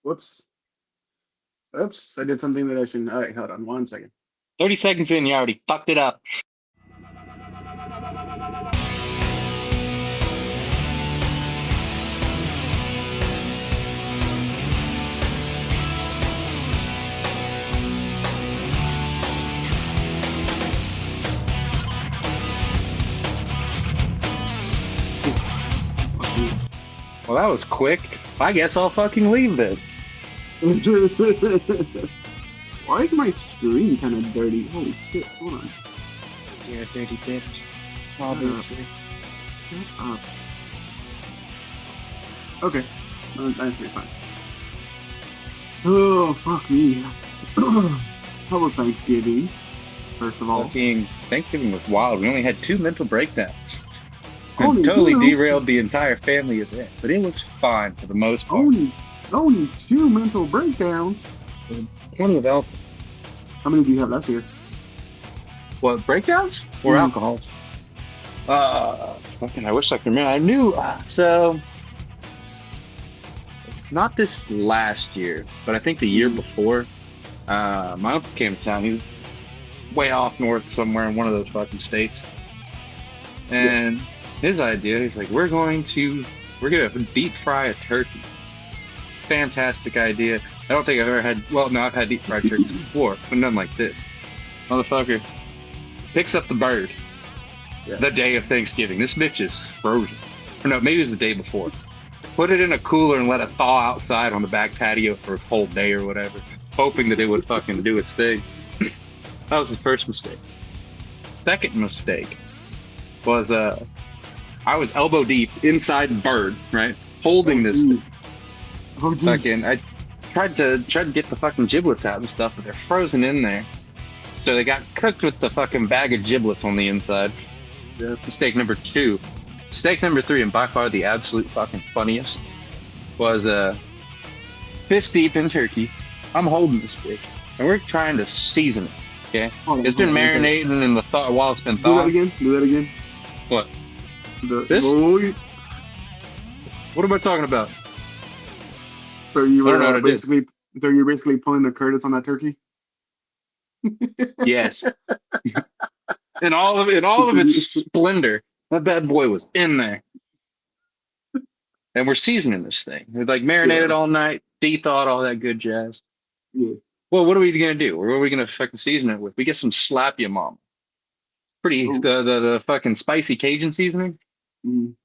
Whoops. Oops. I did something that I shouldn't. All right, hold on 1 second. 30 seconds in, you already fucked it up. Well, that was quick. I guess I'll fucking leave then. Why is my screen kind of dirty? Holy shit, hold on. You're a dirty bitch. up. Obviously. Shut up. Okay, that's be fine. Oh, fuck me. How was Thanksgiving, first of all? Fucking Thanksgiving was wild. We only had 2 mental breakdowns. Only And totally 2? derailed the entire family event, but it was fine for the most part. Only 2 mental breakdowns? Plenty of alcohol. How many do you have last year? What, breakdowns or Mm. alcohols? Fucking, I wish I could remember. I knew, so not this last year, but I think the year before. My uncle came to town. He's way off north somewhere in one of those fucking states, and his idea, he's like, we're gonna deep fry a turkey. Fantastic idea. I don't think I've ever had, well, no, I've had deep fried turkeys before, but none like this. Motherfucker picks up the bird the day of Thanksgiving. This bitch is frozen. Or no, maybe it was the day before. Put it in a cooler and let it thaw outside on the back patio for a whole day or whatever, hoping that it would fucking do its thing. That was the first mistake. Second mistake was I was elbow deep inside the bird, right? Holding this thing. Oh, jeez. Fucking, I tried to get the fucking giblets out and stuff, but they're frozen in there. So they got cooked with the fucking bag of giblets on the inside. Mistake number 2. Mistake number 3, and by far the absolute fucking funniest, was fist deep in turkey. I'm holding this bitch, and we're trying to season it. Okay, it's been marinating in the thaw while it's been thawing. Do that again. What? This? What am I talking about? So you I don't know what were it is. you're basically pulling the Curtis on that turkey? Yes. in all of its splendor, that bad boy was in there. And we're seasoning this thing. We're like marinated all night, de-thawed, all that good jazz. Yeah. Well, what are we gonna do? What are we gonna fucking season it with? We get some Slap Ya Mama. The fucking spicy Cajun seasoning. Mm.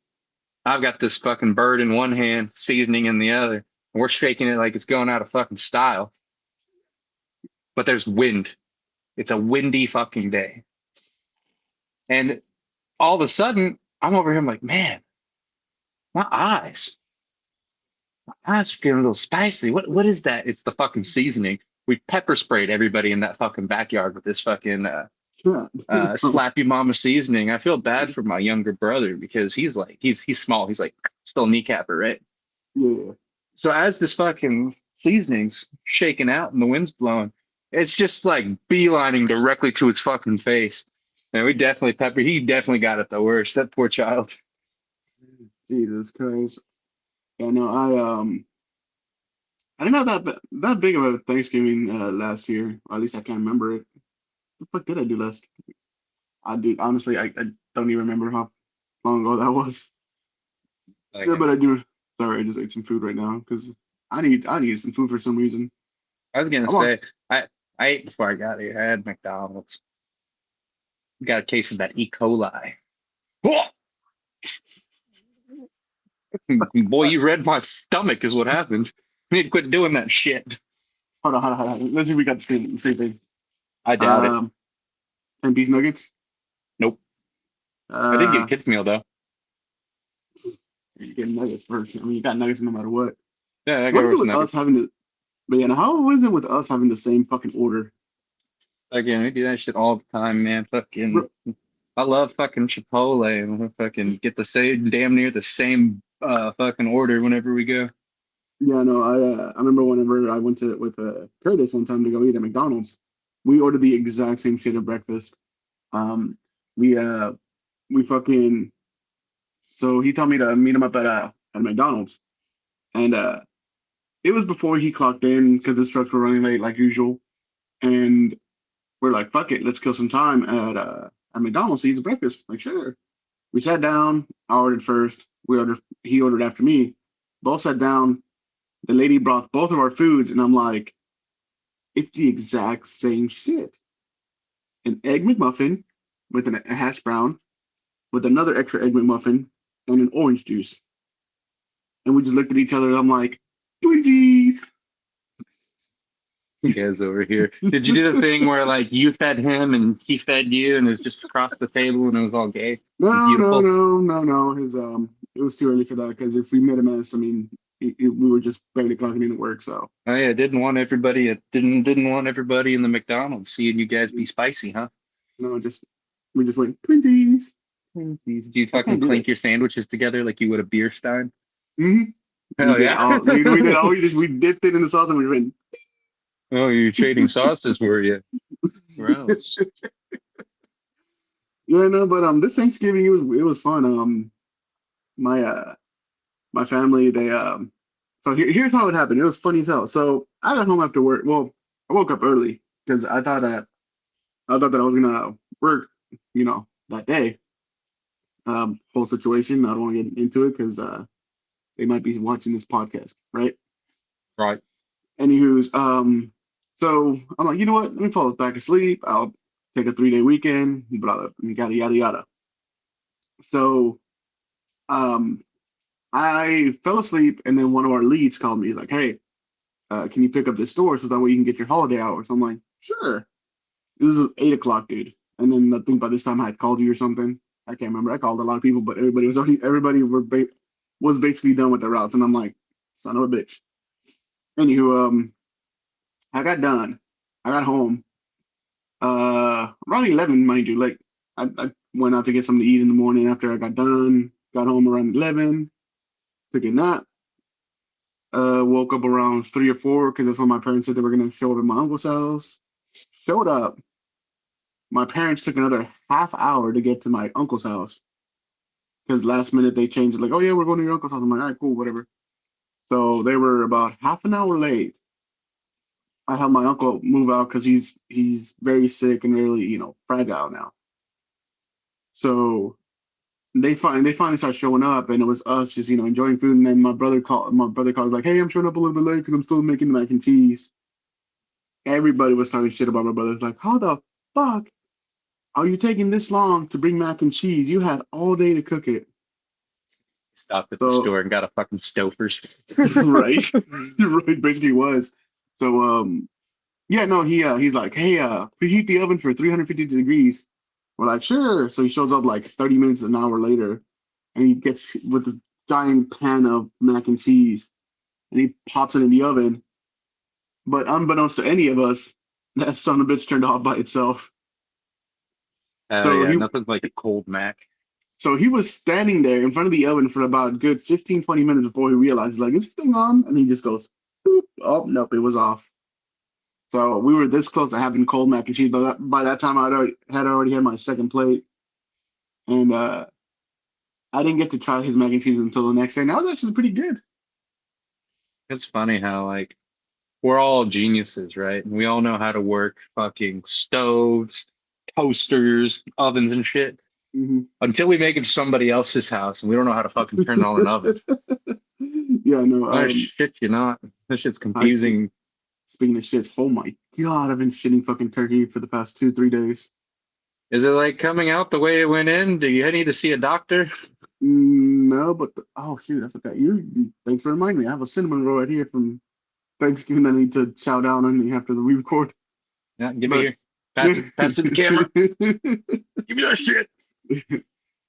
I've got this fucking bird in one hand, seasoning in the other, and we're shaking it like it's going out of fucking style. But there's wind. It's a windy fucking day. And all of a sudden, I'm over here, I'm like, man, my eyes are feeling a little spicy. What is that? It's the fucking seasoning. We pepper sprayed everybody in that fucking backyard with this fucking Slap Ya Mama seasoning. I feel bad for my younger brother because he's small. He's like still kneecapper, right? Yeah. So as this fucking seasoning's shaking out and the wind's blowing, it's just like beelining directly to his fucking face. And he definitely got it the worst. That poor child. Jesus Christ. Yeah, no, I didn't have that big of a Thanksgiving last year. Or at least I can't remember it. What the fuck did I do last? Honestly, I don't even remember how long ago that was. Yeah, but I do. Sorry, I just ate some food right now because I need some food for some reason. I was gonna say I ate before I got here. I had McDonald's. Got a case of that E. coli. Boy, you read my stomach is what happened. I need to quit doing that shit. Hold on. Let's see if we got the same thing. I doubt it. 10-piece nuggets? Nope. I did get a kid's meal though. You get nuggets first. I mean, you got nuggets no matter what. Yeah, I got What is it with nuggets. us having to? But yeah, how is it with us having the same fucking order? Again, we do that shit all the time, man. Fucking, I love fucking Chipotle, and we'll fucking get the same, damn near the same fucking order whenever we go. Yeah, no, I remember whenever I went with Curtis one time to go eat at McDonald's, we ordered the exact same shit at breakfast. We fucking, so he told me to meet him up at McDonald's, and it was before he clocked in because his trucks were running late like usual, and we're like, fuck it, let's kill some time at McDonald's to eat some breakfast. Like, sure. We sat down. I ordered first. We ordered. He ordered after me. Both sat down. The lady brought both of our foods, and I'm like, it's the exact same shit. An egg McMuffin with a hash brown, with another extra egg McMuffin, and an orange juice. And we just looked at each other, and I'm like, Twinsies. You guys over here. Did you do the thing where like you fed him and he fed you and it was just across the table and it was all gay and No, no, beautiful? no, no, no. It was too early for that because if we met a mess, I mean, we were just barely clocking into work. So Oh yeah, didn't want everybody in the McDonald's seeing you guys be spicy, huh? no, just we just went Twinsies. Do you I fucking can't do that. clink your sandwiches together like you would a beer stein? Hmm. We Hell did yeah. all. We did all. We dipped it in the sauce and we went. Oh, you're trading sauces, were you? Gross. Yeah, no, but this Thanksgiving it was fun. My my family they so here's how it happened. It was funny as hell. So I got home after work. Well, I woke up early because I thought that I was gonna work, that day. Whole situation. I don't want to get into it because they might be watching this podcast, right? Right. Anywho's, so I'm like, you know what? Let me fall back asleep. I'll take a 3-day weekend, blah, blah, yada yada yada. So um, I fell asleep, and then one of our leads called me. He's like, "Hey, can you pick up this store so that way you can get your holiday hours?" I'm like, "Sure." This is 8 o'clock, dude. And then I think by this time I had called you or something. I can't remember. I called a lot of people, but everybody was basically done with their routes, and I'm like, son of a bitch. Anywho, I got done. I got home. Around 11, mind you. Like I went out to get something to eat in the morning after I got done. Got home around 11. Took a nap. Woke up around 3 or 4 because that's when my parents said they were gonna show up at my uncle's house. Showed up. My parents took another half hour to get to my uncle's house because last minute they changed it. Like, oh yeah, we're going to your uncle's house. I'm like, all right, cool, whatever. So they were about half an hour late. I helped my uncle move out because he's very sick and really fragile now. So they finally started showing up, and it was us just enjoying food. And then my brother called like, hey, I'm showing up a little bit late because I'm still making the mac and cheese. Everybody was talking shit about my brother. It's like, how the fuck are you taking this long to bring mac and cheese? You had all day to cook it. Stopped at the So store and got a fucking Stouffer's. right, right, basically was. So yeah, no, he's like, hey, preheat the oven for 350 degrees. We're like, sure. So he shows up like 30 minutes an hour later, and he gets with a giant pan of mac and cheese, and he pops it in the oven. But unbeknownst to any of us, that son of a bitch turned off by itself. Oh So yeah, he nothing like a cold Mac. so he was standing there in front of the oven for about a good 15, 20 minutes before he realized, like, is this thing on? And he just goes, boop. Oh, nope, it was off. So we were this close to having cold mac and cheese. But by that time, I already had my second plate, and I didn't get to try his mac and cheese until the next day. And that was actually pretty good. It's funny how like we're all geniuses, right? We all know how to work fucking stoves, toasters, ovens, and shit. Hmm. Until we make it to somebody else's house and we don't know how to fucking turn on an oven. Yeah, no. Oh shit, you not. This shit's I should. confusing. Speaking of shits, oh my god, I've been shitting fucking turkey for the past 2, 3 days. Is it like coming out the way it went in? Do you need to see a doctor? No, but oh shoot, that's okay. Thanks for reminding me. I have a cinnamon roll right here from Thanksgiving. I need to chow down on after the re-record. Yeah, give me But here. yeah, Pass it to the camera. Give me that shit.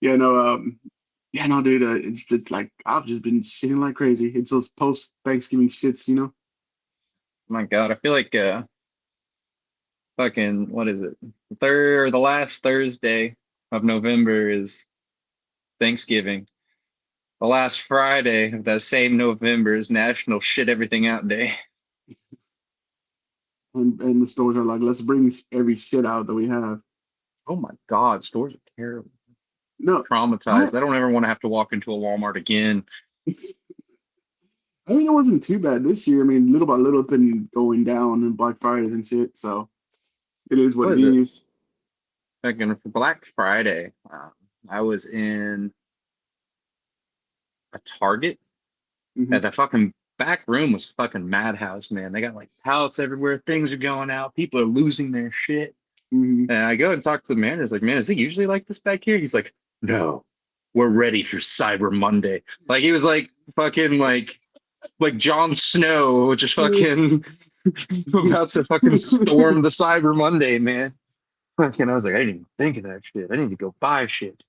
yeah, no, yeah, no, dude. It's just like I've just been shitting like crazy. It's those post Thanksgiving shits. My God, I feel like fucking what is it? The last Thursday of November is Thanksgiving. The last Friday of that same November is National Shit Everything Out Day. And the stores are like, let's bring every shit out that we have. Oh my God, stores are terrible. No, I Traumatized. I don't ever want to have to walk into a Walmart again. I mean, it wasn't too bad this year. I mean, little by little, it's been going down in Black Fridays and shit. So it is what What it is it? is. Fucking for Black Friday, I was in a Target. Hmm. And the fucking back room was fucking madhouse, man. They got like pallets everywhere. Things are going out. People are losing their shit. Hmm. And I go and talk to the manager. Like, man, is it usually like this back here? He's like, no, we're ready for Cyber Monday. Like he was like fucking like Jon Snow, just fucking about to fucking storm the Cyber Monday, man. Fucking, I was like, I didn't even think of that shit. I need to go buy shit.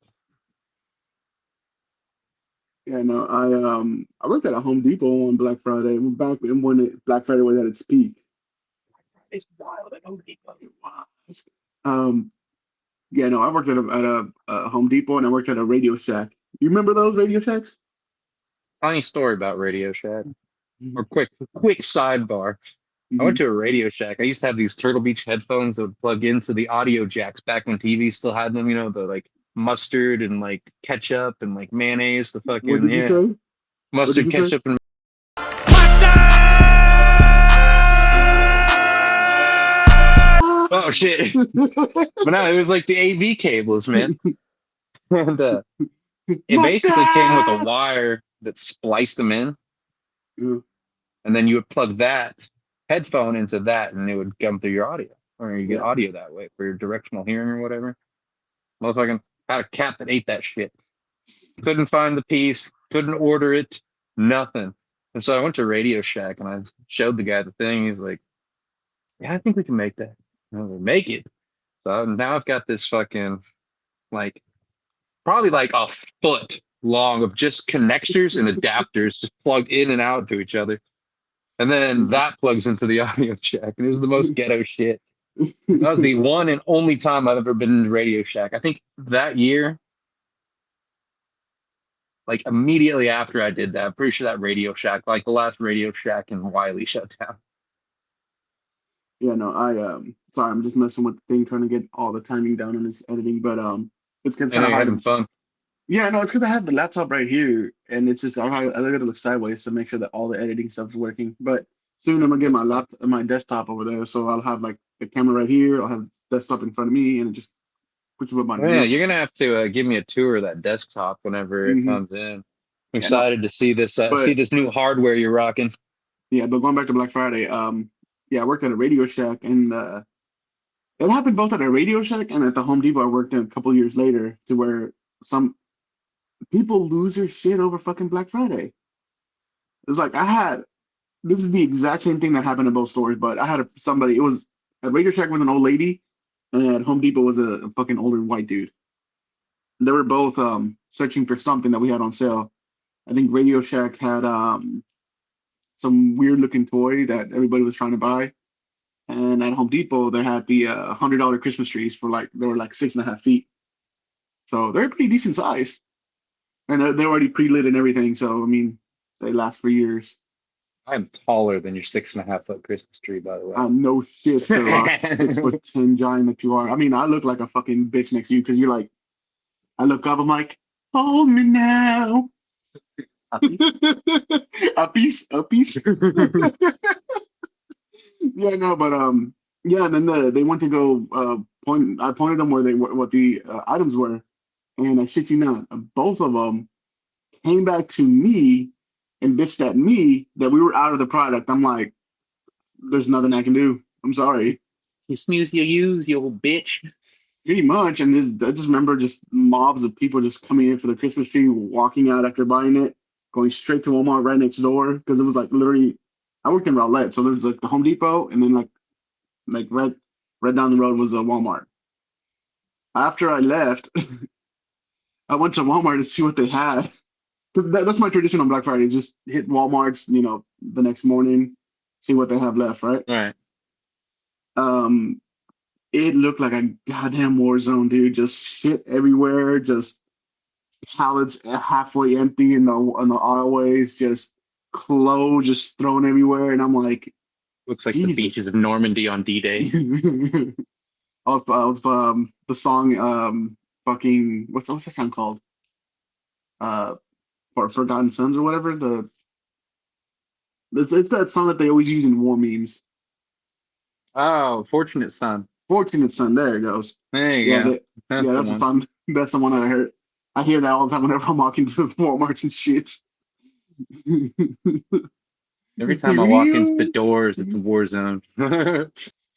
Yeah, no, I worked at a Home Depot on Black Friday. Back when Black Friday was at its peak. It's wild at Home Depot. It was. Um, yeah, no, I worked at a Home Depot and I worked at a Radio Shack. You remember those Radio Shacks? Funny story about Radio Shack. Hmm. Or quick sidebar. I went Hmm. to a Radio Shack. I used to have these Turtle Beach headphones that would plug into the audio jacks back when TV still had them, the like mustard and like ketchup and like mayonnaise, the What fucking did you yeah, say? What did mustard, you say? ketchup, and oh shit. But no, it was like the AV cables, man. And it basically came with a Mustard! wire that spliced them in, Yeah, and then you would plug that headphone into that, and it would come through your audio, or you get yeah. audio that way for your directional hearing or whatever. Motherfucking had a cat that ate that shit. Couldn't find the piece, couldn't order it, nothing. And so I went to Radio Shack and I showed the guy the thing. He's like, yeah, I think we can make that. And I was like, make it. So now I've got this fucking like probably like a foot long of just connectors and adapters just plugged in and out to each other. And then that plugs into the audio jack. And it was the most ghetto shit. That was the one and only time I've ever been in Radio Shack. I think that year, like immediately after I did that, I'm pretty sure that Radio Shack, like the last Radio Shack in Wiley shut down. Yeah, no, sorry, I'm just messing with the thing, trying to get all the timing down on this editing, but it's I kind know of you're hard having to. fun. Yeah, no, it's because I have the laptop right here, and it's just I gotta look sideways to make sure that all the editing stuff's working. But soon I'm gonna get That's fun. my desktop over there, so I'll have like the camera right here, I'll have desktop in front of me, and it just puts you up on, Well, yeah, you're gonna have to give me a tour of that desktop whenever it hmm. comes in. I'm Yeah, no, excited to see but this new hardware you're rocking. yeah, but going back to Black Friday, yeah, I worked at a Radio Shack, and it happened both at a Radio Shack and at the Home Depot I worked in a couple years later, to where some people lose their shit over fucking Black Friday. It's like this is the exact same thing that happened in both stores, but I had somebody. It was at Radio Shack was an old lady, and at Home Depot was a fucking older white dude. They were both searching for something that we had on sale. I think Radio Shack had some weird looking toy that everybody was trying to buy, and at Home Depot they had the $100 Christmas trees for like they were like 6.5 feet, so they're pretty decent size, and they're already pre lit and everything. So I mean, they last for years. I'm taller than your 6.5 foot Christmas tree, by the way. No shit, Sherlock. 6'10" giant that you are. I mean, I look like a fucking bitch next to you because you're like, I look up, I'm like, hold me now. A piece. A piece, a piece. Yeah, no, but yeah. And then they went to go point. I pointed them where they were, what the items were, and I shit you not, both of them came back to me and bitched at me that we were out of the product. I'm like, there's nothing I can do. I'm sorry. You snooze, you use, you old bitch. Pretty much, and I just remember just mobs of people just coming in for the Christmas tree, walking out after buying it, going straight to Walmart right next door because it was like literally. I worked in Rowlett, so there's like the Home Depot, and then like right down the road was a Walmart. After I left, I went to Walmart to see what they had. 'Cause that's my tradition on Black Friday. Just hit Walmart's, the next morning, see what they have left, right? All right. Um, it looked like a goddamn war zone, dude. Just shit everywhere, just pallets halfway empty in the aisleways, just clothes just thrown everywhere, and I'm like, Looks like the beaches Jesus. of Normandy on D-Day. The song fucking what's that song called? Uh, for Forgotten Sons or whatever. The It's that song that they always use in war memes. Oh, Fortunate Son. Fortunate Son. There it goes. There you Yeah, go. that. That's Yeah, the that's the one. song. That's the one that I heard. I hear that all the time whenever I'm walking to Walmarts and shit. Every time I walk into the Real. doors, it's a war zone.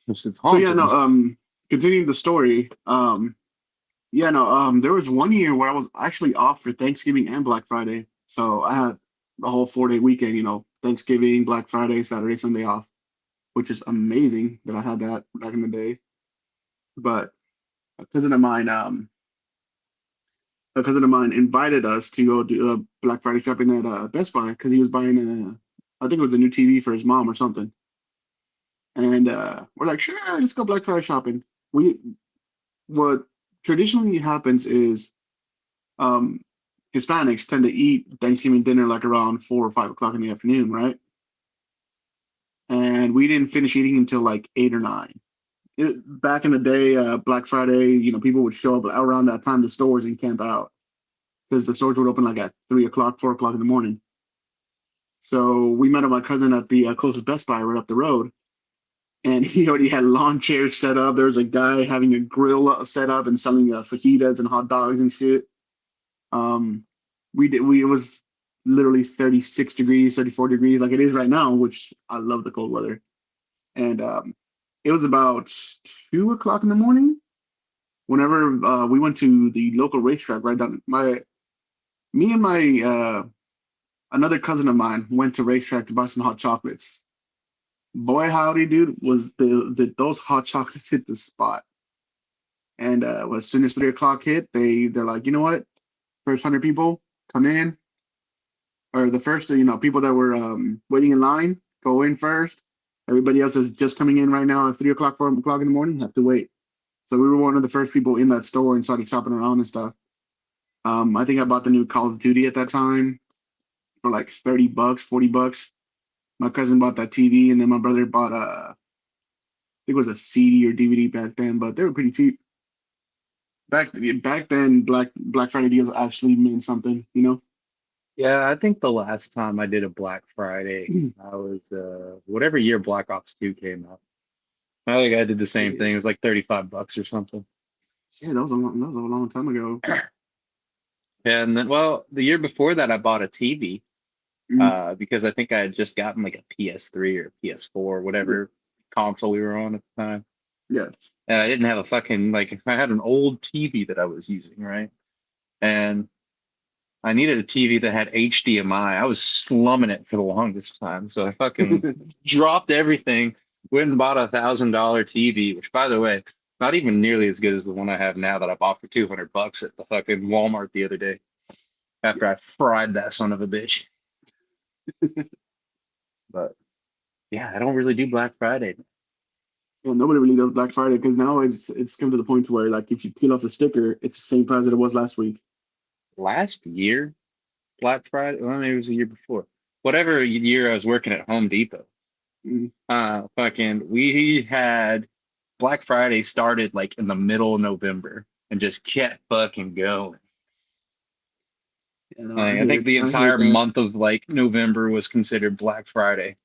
It's So yeah, no. haunted. Continuing the story. Yeah, no. There was one year where I was actually off for Thanksgiving and Black Friday, so I had the whole 4 day weekend. Thanksgiving, Black Friday, Saturday, Sunday off, which is amazing that I had that back in the day. But a cousin of mine, um, a cousin of mine invited us to go do Black Friday shopping at Best Buy because he was buying I think it was a new TV for his mom or something. And we're like, sure, let's go Black Friday shopping. We What traditionally happens is um, Hispanics tend to eat Thanksgiving dinner like around 4 or 5 o'clock in the afternoon, right? And we didn't finish eating until like 8 or 9. Back in the day, Black Friday, people would show up around that time to stores and camp out because the stores would open like at 3 o'clock, 4 o'clock in the morning. So we met my cousin at the closest Best Buy right up the road, and he already had lawn chairs set up. There was a guy having a grill set up and selling fajitas and hot dogs and shit. Um, it was literally 36 degrees, 34 degrees, like it is right now, which I love the cold weather. And it was about 2 o'clock in the morning whenever we went to the local racetrack right down me and my another cousin of mine went to racetrack to buy some hot chocolates. Boy, howdy, dude, was those hot chocolates hit the spot. And as soon as 3 o'clock hit, they're like, you know what? First 100 people come in, or the first people that were waiting in line go in first. Everybody else is just coming in right now at 3 o'clock, 4 o'clock in the morning. Have to wait. So we were one of the first people in that store and started shopping around and stuff. I think I bought the new Call of Duty at that time for like $30, $40. My cousin bought that TV, and then my brother bought think it was a CD or DVD back then, but they were pretty cheap. Back then, Black Friday deals actually meant something. Yeah, I think the last time I did a Black Friday, I was whatever year Black Ops 2 came out. I think I did the same Yeah, thing. It was like 35 bucks or something. that was a long time ago. And then, well, the year before that, I bought a TV Mm, because I think I had just gotten like a PS3 or PS4, yeah, whatever console we were on at the time. yeah. And I didn't have a fucking like I had an old TV that I was using, right? And I needed a TV that had HDMI. I was slumming it for the longest time. So I fucking dropped everything, went and bought $1,000 TV, which by the way, not even nearly as good as the one I have now that I bought for 200 bucks at the fucking Walmart the other day after I fried that son of a bitch. But yeah, I don't really do Black Friday. Yeah, nobody really does Black Friday because now it's come to the point where like if you peel off the sticker, it's the same price that it was last week. Last year, Black Friday, well, maybe it was the year before. Whatever year I was working at Home Depot, Mm. fucking, we had Black Friday started like in the middle of November and just kept fucking going. Yeah, no, I Like, I hate think it. the I hate entire that, month of like November was considered Black Friday.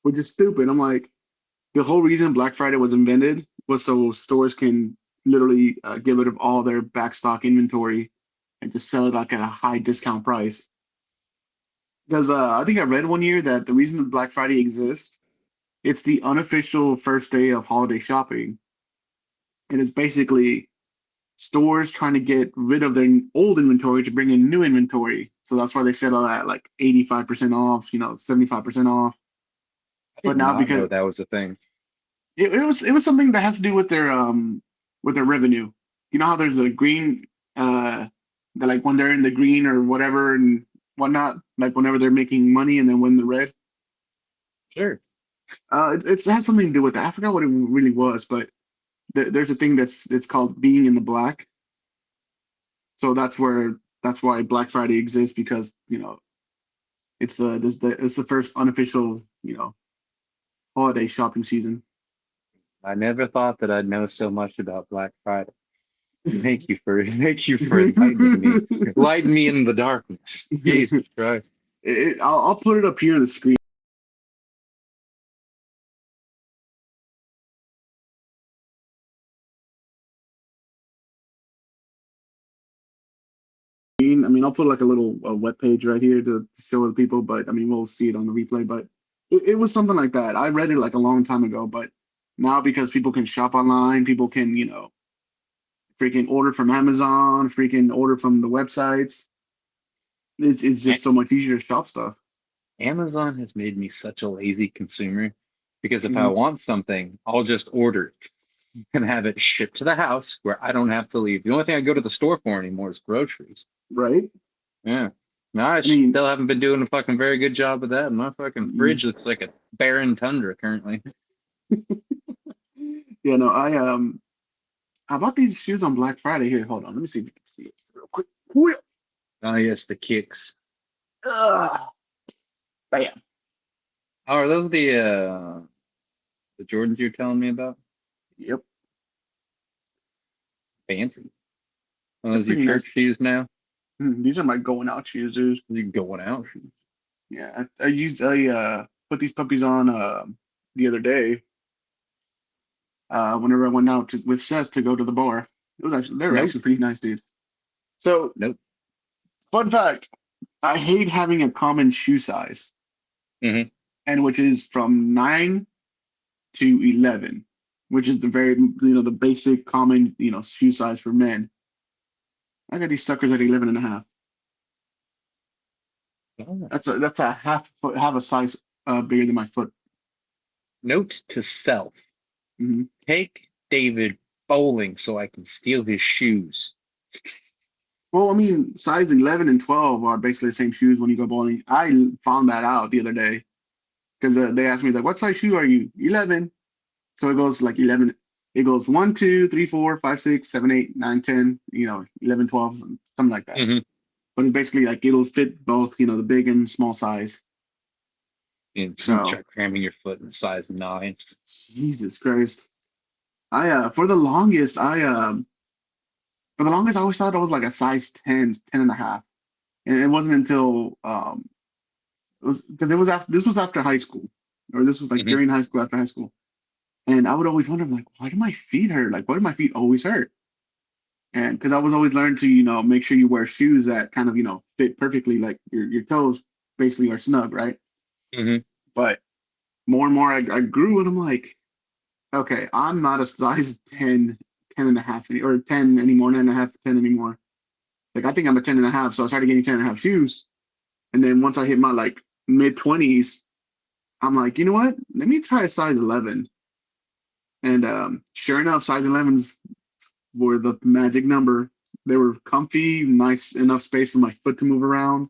which is stupid. I'm like, the whole reason Black Friday was invented was so stores can literally get rid of all their backstock inventory and just sell it like at a high discount price. Because I think I read one year that the reason that Black Friday exists, it's the unofficial first day of holiday shopping, and it's basically stores trying to get rid of their old inventory to bring in new inventory. So that's why they settle at like 85% off, 75% off. I But did now not know because that was a thing. it was something that has to do with their revenue. You know how there's a green that like when they're in the green or whatever and whatnot, like whenever they're making money and then when the red. Sure. It has something to do with that. I forgot what it really was, but there's a thing that's called being in the black. So that's why Black Friday exists because it's the first unofficial holiday shopping season. I never thought that I'd know so much about Black Friday. Thank you for enlightening me. Lighten me in the darkness. Jesus Christ. I'll put it up here on the screen. I mean, I'll put like a little web page right here to show the people, but I mean, we'll see it on the replay. But it was something like that. I read it like a long time ago, but now because people can shop online, people can, freaking order from Amazon, freaking order from the websites. It's A- just so much easier to shop stuff. Amazon has made me such a lazy consumer because if I Hmm. want something, I'll just order it and have it shipped to the house where I don't have to leave. The only thing I go to the store for anymore is groceries. Right? Yeah. No, I I mean, still haven't been doing a fucking very good job of that. My fucking mm, fridge looks like a barren tundra currently. yeah, no, I bought these shoes on Black Friday. Here, hold on, let me see if you can see it real quick. Wheel. Oh yes, the kicks. Ugh, bam. Oh, are those the Jordans you're telling me about? Yep, Fancy. Are they're those your pretty church nice. shoes now? These are my going out shoes, dude. You going out shoes? Yeah, I put these puppies on the other day. Whenever I went out with Seth to go to the bar, they were Nope. actually pretty nice, dude. So, Nope. fun fact: I hate having a common shoe size, Hmm. and which is from 9 to 11, which is the very the basic common shoe size for men. I got these suckers at 11 and a half. Oh. That's a half a size bigger than my foot. Note to self. Hmm. Take David bowling so I can steal his shoes. Well, I mean, size 11 and 12 are basically the same shoes when you go bowling. I found that out the other day because they asked me like, "What size shoe are you?" 11. So it goes like 11. It goes 1, 2, 3, 4, 5, 6, 7, 8, 9, 10. 11, 12, something like that. Hmm. But it's basically like it'll fit both, the big and small size. And try So cramming your foot in size 9. Jesus Christ. I for the longest I always thought I was like a size 10, 10 and a half. And it wasn't until it was because it was after this was after high school. Or this was like Hmm. during high school, after high school. And I would always wonder, like, why do my feet hurt? Like, why do my feet always hurt? And because I was always learned to, make sure you wear shoes that kind of, fit perfectly, like your toes basically are snug, right? Hmm. But more and more I grew and I'm like, okay, I'm not a size 10, 10 and a half, or 10 anymore, 9 and a half, 10 anymore. Like, I think I'm a 10 and a half. So I started getting 10 and a half shoes. And then once I hit my like mid 20s, I'm like, you know what? Let me try a size 11. And sure enough, size 11s were the magic number. They were comfy, nice enough space for my foot to move around.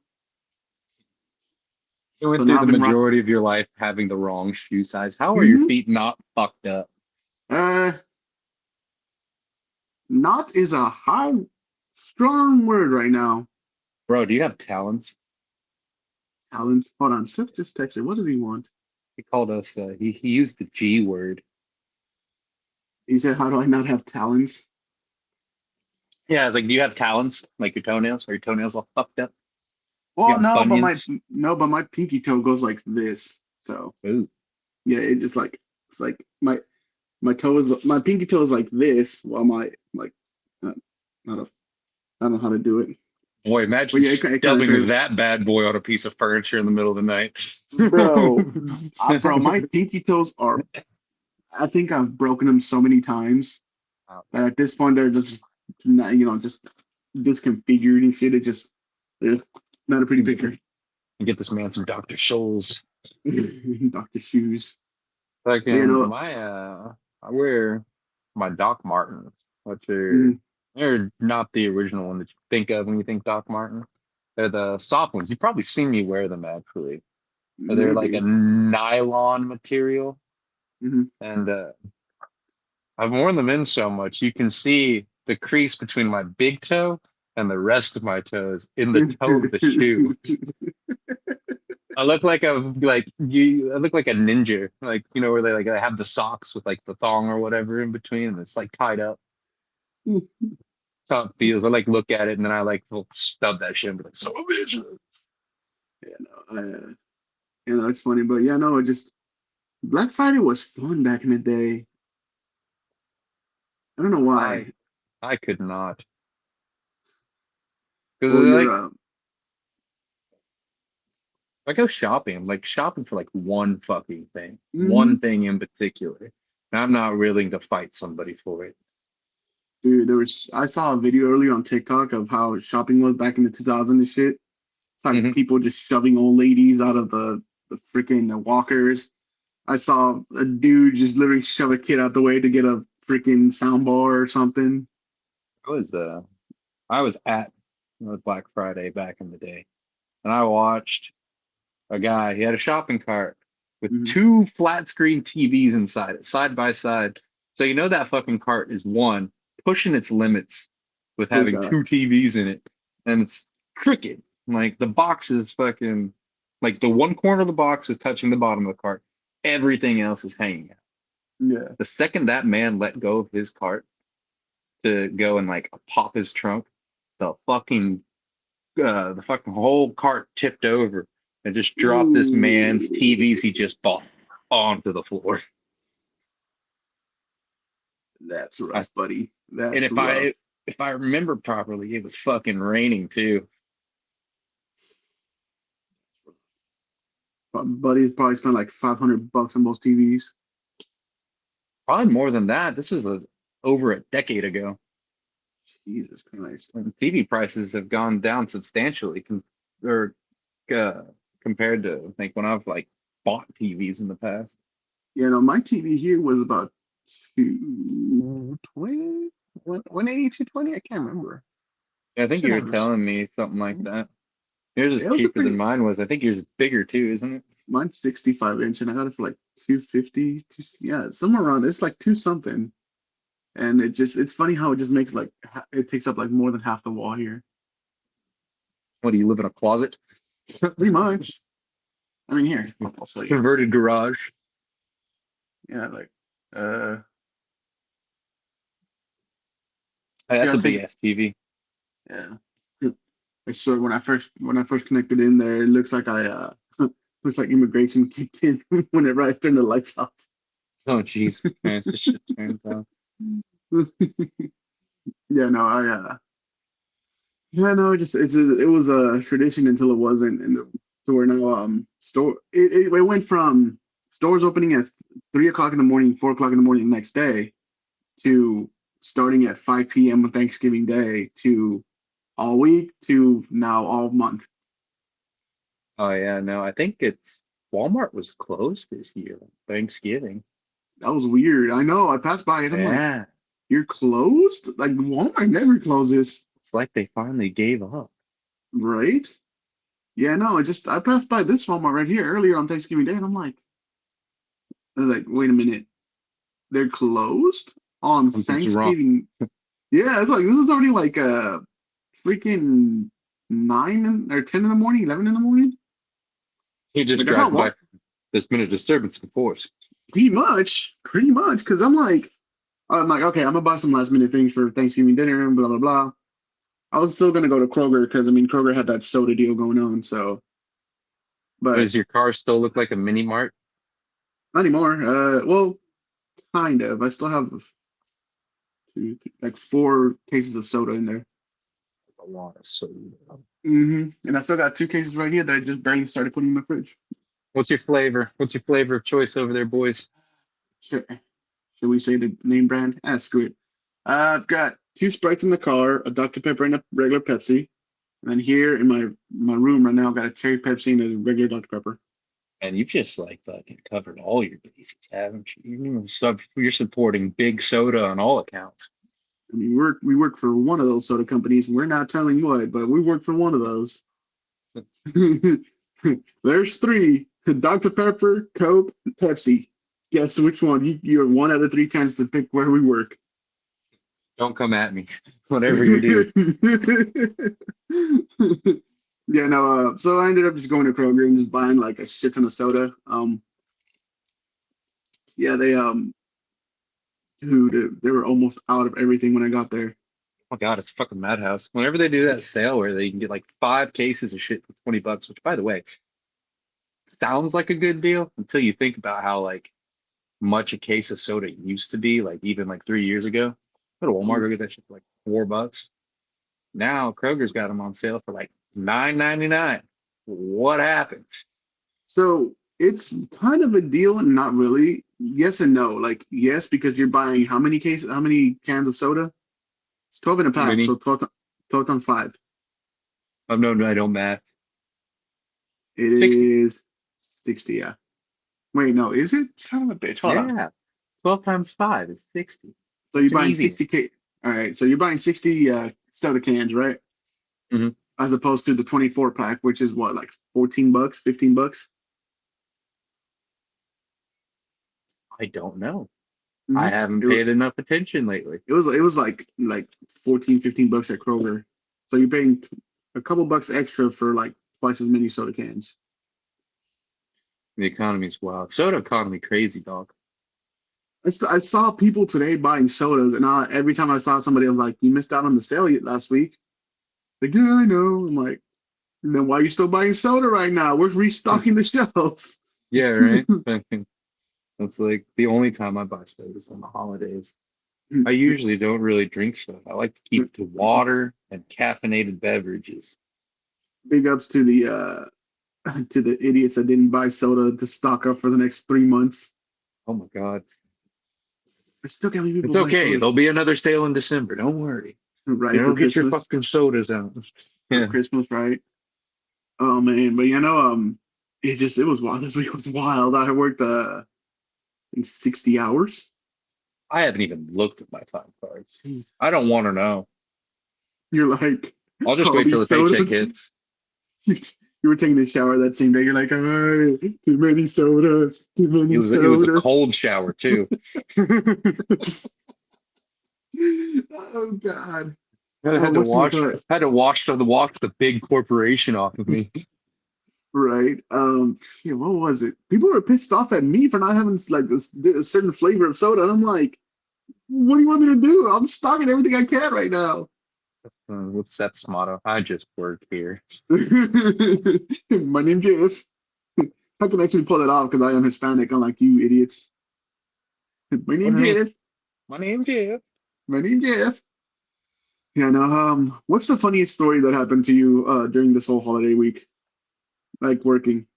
You So went through now the I've been rock. majority of your life having the wrong shoe size. How are your Hmm. feet not fucked up? Uh, Not is a strong word right now. Bro, do you have talons? Talons. Hold on. Seth just texted. What does he want? He called us, he used the G word. He said, "How do I not have talons?" Yeah, I was like, do you have talons? Like your toenails? Are your toenails all fucked up? You Well, got no, but my bunions? no, but my pinky toe goes like this. So Ooh. yeah, it just like it's like my pinky toe is like this, while my like I don't know, I don't know how to do it. Boy, But imagine yeah, it kind of stubbing curves. that bad boy on a piece of furniture in the middle of the night. Bro, bro, my pinky toes are. I think I've broken them so many times that at this point they're just not, just disconfigured and shit. It just ugh, not a pretty picture. Get this man some Dr. Scholl's. Dr. Shoes. Like But in I wear my Doc Martens, which mm, they're not the original one that you think of when you think Doc Marten. They're the soft ones. You've probably seen me wear them actually. They're like a maybe. nylon material, Hmm. and I've worn them in so much you can see the crease between my big toe and the rest of my toes in the toe of the shoe. I look like I look like a ninja, like where they have the socks with like the thong or whatever in between, and it's like tied up. That's how it feels. I like look at it and then I like will stub that shit and be like, so a bitch. Yeah, no, it's funny, but yeah, no, it just Black Friday was fun back in the day. I don't know I why. I could not because Well, you're like if I go shopping, I'm like shopping for like one fucking thing, mhm. one thing in particular, and I'm not willing to fight somebody for it. Dude, I saw a video earlier on TikTok of how shopping was back in the 2000s and shit. It's like Hmm. people just shoving old ladies out of the freaking walkers. I saw a dude just literally shove a kid out the way to get a freaking sound bar or something. I was I was at Black Friday back in the day, and I watched a guy. He had a shopping cart with Mhm. two flat screen TVs inside it, side by side. So you know that fucking cart is one pushing its limits with Oh having God. two TVs in it, and it's crooked. Like the box is fucking like the one corner of the box is touching the bottom of the cart. Everything else is hanging out. Yeah. The second that man let go of his cart to go and like pop his trunk, the fucking whole cart tipped over and just dropped this man's TVs Ooh, he just bought onto the floor. that's I, rough, buddy. and That's rough. if I remember properly, it was fucking raining too. Buddy probably spent like $500 on both TVs. Probably more than that. This was over a decade ago. Jesus Christ. And TV prices have gone down substantially or uh, compared to like when I've like bought TVs in the past. You know, my TV here was about 220, 180, 220. I can't remember. Yeah, I think Should you were have this. telling me something like that. Yours is It was a cheaper than pretty. mine was. I think yours is bigger too, isn't it? Mine's 65 inch, and I got it for like 250. Yeah, somewhere around. It's like two something, and it's funny how it just makes like it takes up like more than half the wall here. What do you live in a closet? Pretty much. I mean, here I'll show you. Converted garage. Yeah, like uh, Hey, see, that's I a big take ass TV. yeah. I swear when I first connected in there, it looks like I looks like immigration kicked in whenever I turned the lights off. Oh Jesus Christ, this shit turned off. Yeah, no, yeah, no, it was a tradition until it wasn't, and to where now it went from stores opening at 3 o'clock in the morning, 4 o'clock in the morning the next day to starting at 5 p.m. on Thanksgiving Day to all week to now all month. Oh yeah, no, I think it's Walmart was closed this year, Thanksgiving. That was weird. I know. I passed by it. I'm like, Yeah, you're closed? Like Walmart never closes, it's like they finally gave up. right? Yeah, no. I passed by this Walmart right here earlier on Thanksgiving Day, and I was like, wait a minute, they're closed on Something's wrong. Thanksgiving. Yeah, it's like this is already like freaking 10 in the morning, 11 in the morning. You just Like I thought, drive what? by. There's been a disturbance in force. Pretty much, because I'm like, okay, I'm gonna buy some last minute things for Thanksgiving dinner and blah blah blah. I was still gonna go to Kroger because I mean Kroger had that soda deal going on, so but Does your car still look like a mini mart? not anymore. Well, kind of. I still have like 4 cases of soda in there. That's a lot of soda. And I still got 2 cases right here that I just barely started putting in my fridge. What's your flavor? What's your flavor of choice over there, boys? Should we say the name brand? Ah, screw it. I've got 2 Sprites in the car, a Dr. Pepper and a regular Pepsi. And then here in my room right now, I've got a cherry Pepsi and a regular Dr. Pepper. And you've just like fucking covered all your bases, haven't you? You're supporting big soda on all accounts. I mean, we work for one of those soda companies. We're not telling you what, but we work for one of those. There's three: Dr. Pepper, Coke, Pepsi. Guess which one? You have one out of 3 times to pick where we work. Don't come at me. Whatever you do. Yeah, no. So I ended up just going to Kroger and just buying like a shit ton of soda. Yeah, dude, they were almost out of everything when I got there. Oh God, it's a fucking madhouse. Whenever they do that sale where they can get like 5 cases of shit for $20, which by the way, sounds like a good deal until you think about how like much a case of soda used to be, like even like 3 years ago. Go to Walmart, go get that shit for like $4. Now Kroger's got them on sale for like 9.99. What happened? So it's kind of a deal and not really. Yes and no. Like yes, because you're buying how many cans of soda? It's 12 in a Too pack, so many. 12 times five. I've known I don't math. It 60. is 60, yeah. Wait, no, is it? Son of a bitch. Hold on. Yeah. 12 times 5 is 60. So you're That's an buying easy 60 all right, so you're buying 60 soda cans, right? one. As opposed to the 24 pack, which is what, like 14 bucks, 15 bucks? I don't know. I Hmm. haven't It, paid enough attention lately. it was like 14, 15 bucks at Kroger. So you're paying a couple bucks extra for like twice as many soda cans. The economy's wild. Soda economy crazy, dog. I saw people today buying sodas, and every time I saw somebody, I was like, "You missed out on the sale last week." Like, yeah, I know. I'm like, then why are you still buying soda right now? We're restocking the shelves. Yeah, right? That's like the only time I buy sodas on the holidays. I usually don't really drink soda. I like to keep to water and caffeinated beverages. Big ups to the to the idiots that didn't buy soda to stock up for the next 3 months. Oh my God. I still can't believe It's people buy okay. soda There'll be another sale in December. Don't worry. You right for know, get your Christmas. fucking sodas out. For Yeah. Christmas, right? Oh man, but it was wild. This week was wild. I worked I think 60 hours. I haven't even looked at my time cards. Jeez. I don't want to know. You're like I'll just all wait till these the paycheck sodas. hits. You were taking a shower that same day. You're like, oh, too many sodas, too It many was it was a sodas. cold shower too. Oh God. I Oh, had to what's my wash thought? the big corporation off of me. Right. Yeah, what was it? People were pissed off at me for not having like a certain flavor of soda. And I'm like, what do you want me to do? I'm stocking everything I can right now. What's Seth's motto? I just work here. My name's Jeff. I can actually pull it off because I am Hispanic, unlike you idiots. My What name's name? Jeff. My name's Jeff. My name's Jeff. Yeah, no, what's the funniest story that happened to you during this whole holiday week? Like working.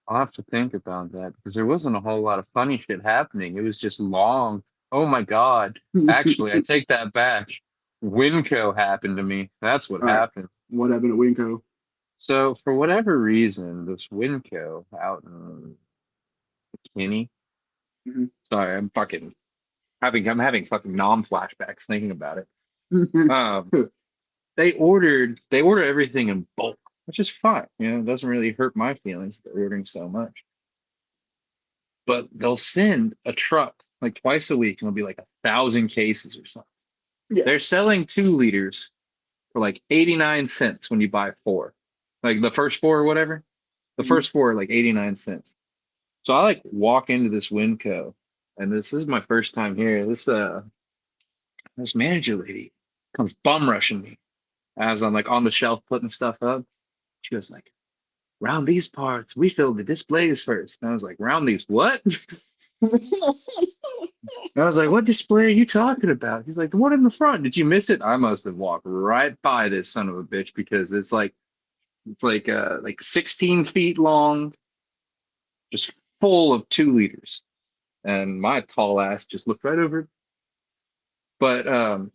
I'll have to think about that because there wasn't a whole lot of funny shit happening. It was just long. Oh my God. Actually, I All take that back. Winco happened to me. That's what right. happened. What happened at Winco? So for whatever reason, this Winco out in McKinney. Sorry, I'm having fucking nom flashbacks thinking about it. Um, they order everything in bulk, which is fine. You know, it doesn't really hurt my feelings that they're ordering so much. But they'll send a truck like twice a week and it'll be like 1,000 cases or something. Yeah. They're selling 2 liters for like 89 cents when you buy four. Like the first four or whatever. The Mhm. first four are like 89 cents. So I like walk into this Winco and this is my first time here. This manager lady comes bum rushing me as I'm like on the shelf putting stuff up. She was like, round these parts, we fill the displays first. And I was like, round these what? And I was like, what display are you talking about? He's like, the one in the front. Did you miss it? I must have walked right by this son of a bitch because it's like 16 feet long, just full of 2 liters. And my tall ass just looked right over it. But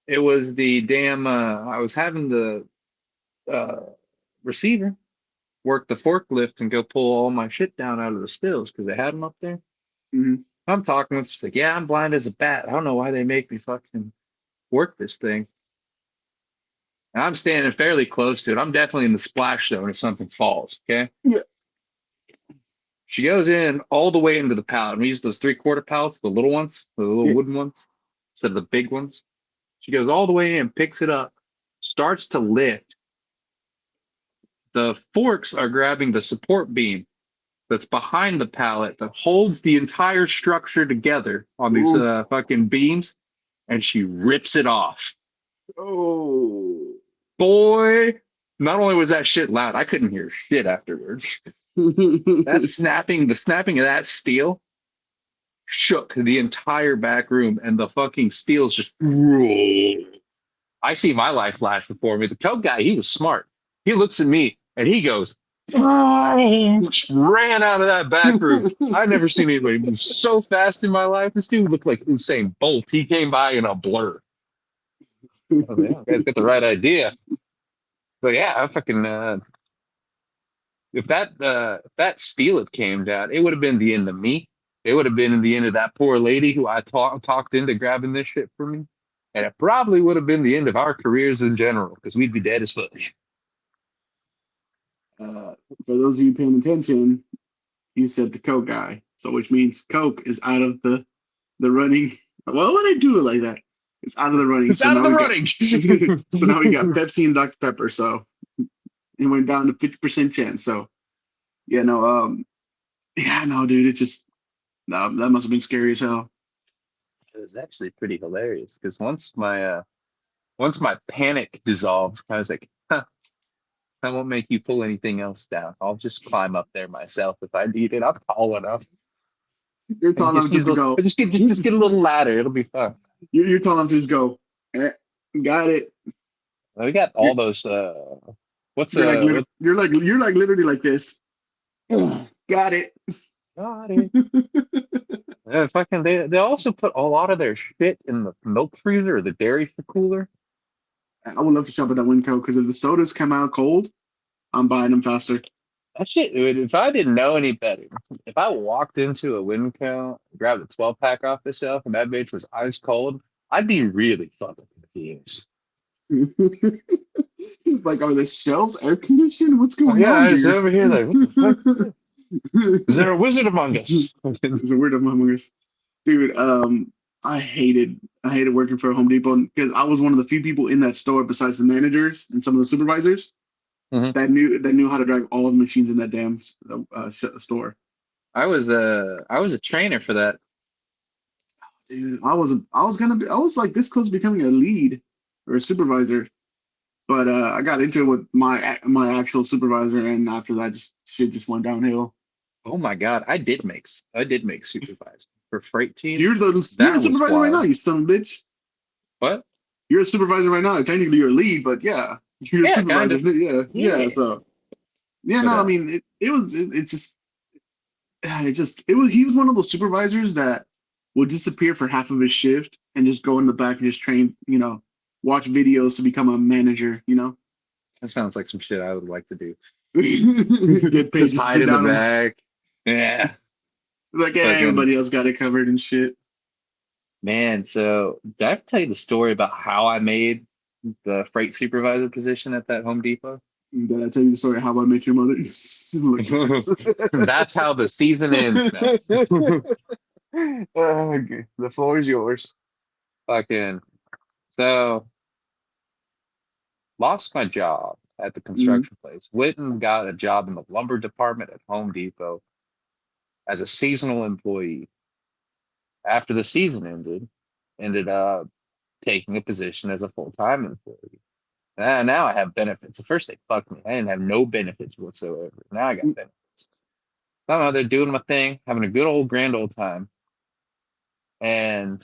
it was the damn I was having the uh receiver work the forklift and go pull all my shit down out of the stills because they had them up there. Mhm. I'm talking with she's like, yeah, I'm blind as a bat. I don't know why they make me fucking work this thing. And I'm standing fairly close to it. I'm definitely in the splash zone if something falls. Okay. Yeah. She goes in all the way into the pallet. We use those 3/4 pallets, the little ones, the little Yeah. wooden ones, instead of the big ones. She goes all the way in, picks it up, starts to lift. The forks are grabbing the support beam that's behind the pallet that holds the entire structure together on these Oof. fucking beams. and she rips it off. Oh. Boy, not only was that shit loud, I couldn't hear shit afterwards. The snapping of that steel shook the entire back room, and the fucking steel's just. I see my life flash before me. The coke guy, he was smart. He looks at me and he goes, ran out of that back room. I've never seen anybody move so fast in my life. This dude looked like Usain Bolt. He came by in a blur. Oh, yeah, you guys got the right idea. But yeah, I fucking if that steel had came down, it would have been the end of me. It would have been the end of that poor lady who I talked into grabbing this shit for me. And it probably would have been the end of our careers in general because we'd be dead as fuck. uh, for those of you paying attention, you said the Coke guy, so which means Coke is out of the running. Well, why did I do it like that? It's out of the running. It's So out of now the we got running. so now we got Pepsi and Dr Pepper. So it went down to 50% chance. So yeah, no, yeah, no, dude, it just no, that must have been scary as hell. It was actually pretty hilarious because once my panic dissolved, I was like, huh, I won't make you pull anything else down. I'll just climb up there myself if I need it. I'm tall enough. You're I can telling them just to go. just get a little ladder. It'll be fun. You're telling them to just go. Eh, got it. We got You're, all those what's you're like what you're like literally like this. Got it. got it. Fucking they also put a lot of their shit in the milk freezer or the dairy cooler. I would love to shop at that Winco because if the sodas come out cold, I'm buying them faster. That shit, dude, if I didn't know any better, if I walked into a Winco, grabbed a 12 pack off the shelf, and that bitch was ice cold, I'd be really fucking confused. He's like, are the shelves air conditioned? What's Oh, going yeah, on I was here? over here like, what the fuck is this? Is there a wizard among us? It's a weird among us, dude. I hated working for Home Depot because I was one of the few people in that store besides the managers and some of the supervisors Mhm. that knew how to drive all the machines in that damn store. I was a trainer for that. Dude, I was like this close to becoming a lead or a supervisor, but I got into it with my actual supervisor, and after that, just shit just went downhill. Oh my God, I did make supervisor for freight team. You're the That was supervisor right now, wild. you son of a bitch. What? You're a supervisor right now. Technically, you're a lead, but yeah, you're a Yeah, kind supervisor. of. Yeah, yeah. Yeah. So yeah, But no, I mean, it just it was he was one of those supervisors that would disappear for half of his shift and just go in the back and just train, watch videos to become a manager, that sounds like some shit I would like to do. get paid Just to hide sit in the down and back. Yeah. like, hey, Fucking everybody else got it covered and shit. man. So did I ever tell you the story about how I made the freight supervisor position at that Home Depot? Did I tell you the story of how I met your mother? Look, yes. That's how the season ends now. Okay, the floor is yours. Fucking so lost my job at the Mm, construction place. Went and got a job in the lumber department at Home Depot as a seasonal employee. After the season ended up taking a position as a full-time employee. Now I have benefits. At first they fucked me. I didn't have no benefits whatsoever. Now I got mm, benefits. I'm out there doing my thing, having a good old grand old time, and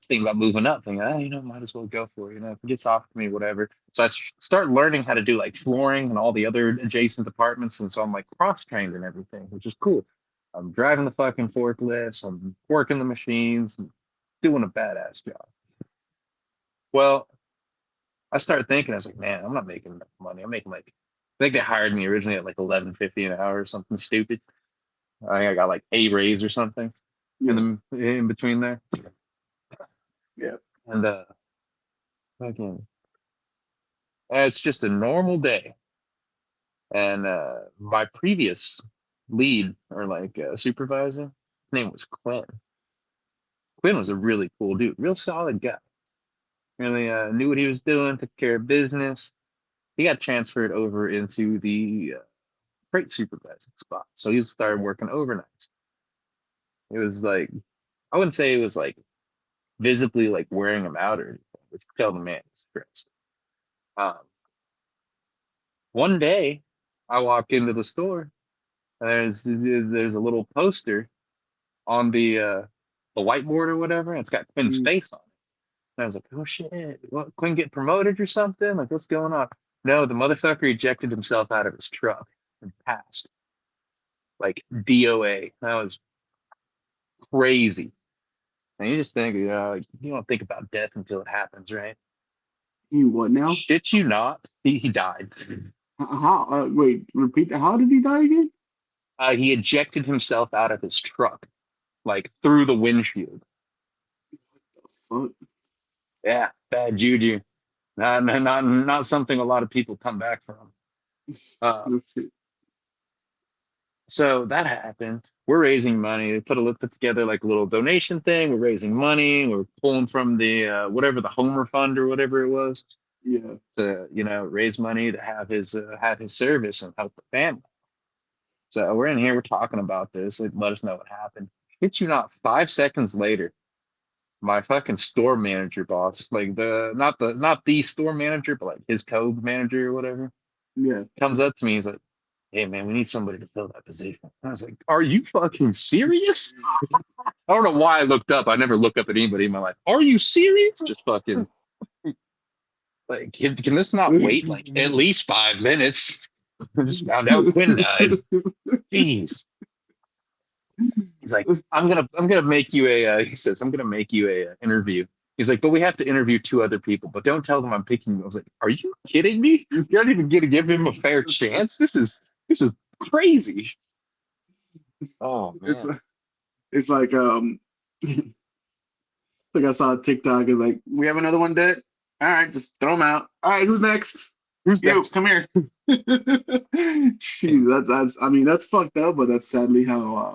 thinking about moving up. Thinking, might as well go for it. If it gets off to me, whatever. So I start learning how to do like flooring and all the other adjacent departments, and so I'm like cross-trained and everything, which is cool. I'm driving the fucking forklifts. I'm working the machines, and doing a badass job. Well, I started thinking, I was like, man, I'm not making enough money. I'm making like, I think they hired me originally at like 11.50 an hour or something stupid. I think I got like a raise or something yeah, in between there. yeah. And fucking, it's just a normal day. And my previous lead or like supervisor, his name was Quinn. Quinn was a really cool dude, real solid guy. Really knew what he was doing, took care of business. He got transferred over into the freight supervising spot. So he started working overnights. It was like, I wouldn't say it was like visibly like wearing them out or anything, which could tell the man was stressed. Um, one day, I walk into the store. There's a little poster on the whiteboard or whatever, and it's got Quinn's Mm. face on it. And I was like, oh shit, what, Quinn get promoted or something? Like, what's going on? No, the motherfucker ejected himself out of his truck and passed. Like DOA. That was crazy. And you just think, like, you don't think about death until it happens, right? He what now? Shit you not, he died. How? Wait, repeat that. How did he die again? He ejected himself out of his truck, like through the windshield. Fuck. Yeah, bad juju. Not something a lot of people come back from. Uh, No shit. so that happened. We're raising money. They put together like a little donation thing. We're raising money. We're pulling from the whatever the Homer Fund or whatever it was Yeah. to raise money to have his service and help the family. So we're in here. We're talking about this. Like, let us know what happened. Hit you not 5 seconds later, my fucking store manager boss, like not the store manager, but like his co-manager or whatever, Yeah. comes up to me. He's like, "Hey man, we need somebody to fill that position." And I was like, "Are you fucking serious?" I don't know why I looked up. I never look up at anybody in my life. Are you serious? Just fucking like, can this not wait like at least 5 minutes? I just found out Quinn died. Jeez. He's like, I'm gonna make you he says, I'm gonna make you a interview. He's like, but we have to interview two other people, but don't tell them I'm picking you. I was like, are you kidding me? You're not even gonna give him a fair chance. This is crazy. Oh It's man. it's like it's like I saw a TikTok. It's like we have another one dead. All right, just throw them out. All right, who's next? Who's You, next? come here. Jeez, that's I mean that's fucked up, but that's sadly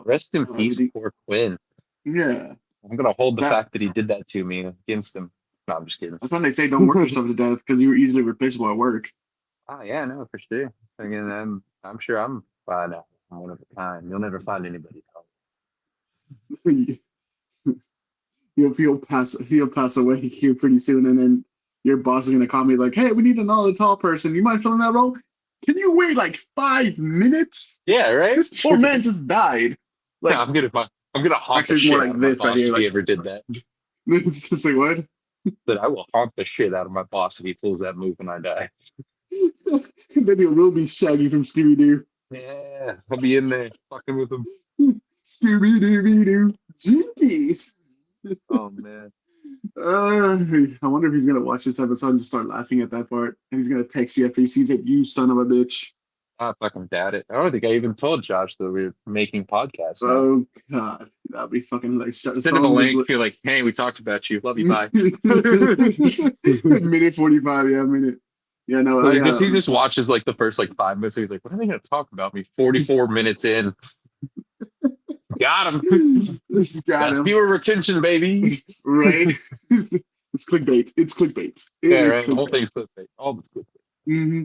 Rest in how peace, everything. poor Quinn. Yeah, I'm gonna hold the that fact that he did that to me against him. No, I'm just kidding. that's when they say don't work yourself to death because you're easily replaceable at work. Oh yeah, no, for sure. Again, I'm sure I'm fine. I'm one of a kind. You'll never find anybody else. He'll pass away here pretty soon, and then your boss is gonna call me like, "Hey, we need another tall person. You mind filling that role? Can you wait like 5 minutes? Yeah, right? This poor man just died." Yeah, Like, I'm gonna haunt the actually, it's more shit out like of my this right boss here. if he Like, ever did that. it's just like what? That I will haunt the shit out of my boss if he pulls that move when I die. Then he will be Shaggy from Scooby Doo. Yeah, I'll be in there fucking with him. Scooby Dooby Doo, Jinkies. Oh man. I wonder if he's gonna watch this episode and just start laughing at that part, and he's gonna text you after he sees it. You son of a bitch. I fucking doubt it. I don't think I even told Josh that we are making podcasts now. Oh God, that'd be fucking like shut. Send him a Someone link. just Feel like, hey, we talked about you. Love you. Bye. minute 45, yeah, minute. Yeah, no, I Because he just watches like the first like 5 minutes. He's like, what are they gonna talk about me? 44 minutes in. Got him. this got That's him viewer retention, baby. right. It's clickbait. It's clickbait. It Yeah, is right. The whole clickbait. thing's clickbait. All of it's clickbait. Mm-hmm.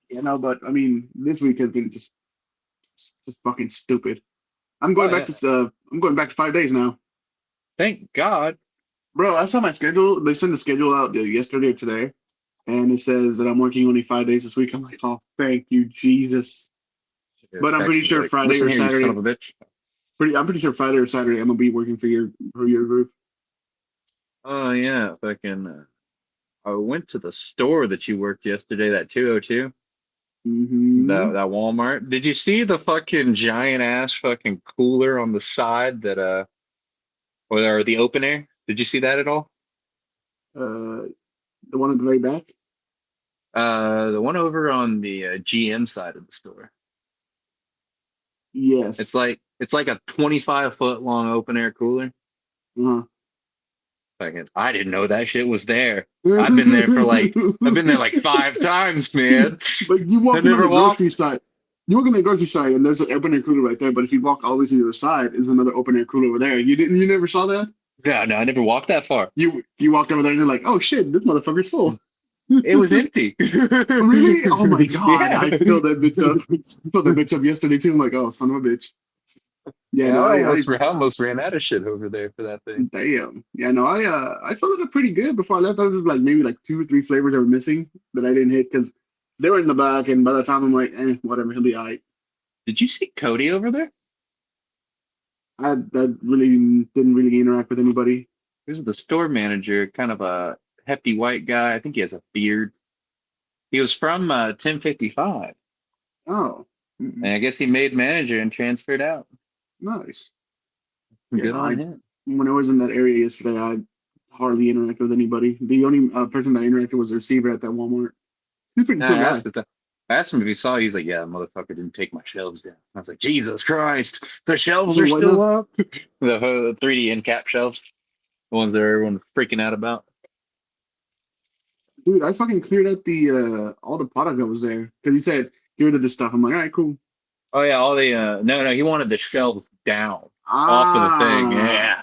Yeah, no, but I mean, this week has been just fucking stupid. Oh yeah. I'm going back to 5 days now. Thank God. Bro, I saw my schedule. They sent the schedule out yesterday or today, and it says that I'm working only 5 days this week. I'm like, oh, thank you, Jesus. But I'm pretty Text me sure like, Friday listen or here, you son Saturday. of a bitch. I'm pretty sure Friday or Saturday I'm gonna be working for your group. Oh yeah, fucking. I went to the store that you worked yesterday, that 202, Mm-hmm. that Walmart. Did you see the fucking giant ass fucking cooler on the side that or the open air? Did you see that at all? Uh, the one at the very back. The one over on the GM side of the store. Yes. It's like a 25-foot long open air cooler. Uh-huh. Fucking, I didn't know that shit was there. I've been there like 5 times, man. Like you I walk in on never the walked. grocery side. You walk in the grocery side and there's an open air cooler right there. But if you walk all the way to the other side, is another open air cooler over there. You never saw that? No, I never walked that far. You walked over there and you're like, oh shit, this motherfucker's full. It was empty. Really? Oh my God. Yeah. I filled that bitch up. I filled that bitch up yesterday too. I'm like, oh son of a bitch. Yeah, Yeah, no, I almost ran out of shit over there for that thing. damn. Yeah, no, I filled it up pretty good before I left. I was like maybe like 2 or 3 flavors that were missing that I didn't hit because they were in the back, and by the time I'm like, whatever, he'll be all right. Did you see Cody over there? I really didn't really interact with anybody. This is the store manager, kind of a hefty white guy. I think he has a beard. He was from 1055, Oh, and mm-mm. I guess he made manager and transferred out. Nice. Yeah, Good no, on him. when I was in that area yesterday, I hardly interacted with anybody. The only person I interacted was the receiver at that Walmart. He's a pretty And chill guy. I asked him if he saw. He's like, "Yeah, motherfucker didn't take my shelves down." I was like, "Jesus Christ, the shelves are Why still not? up." The 3D end cap shelves, the ones that everyone was freaking out about. Dude, I fucking cleared out the all the product that was there because he said get rid of this stuff. I'm like, all right, cool. Oh yeah, all the no, he wanted the shelves down off of the thing.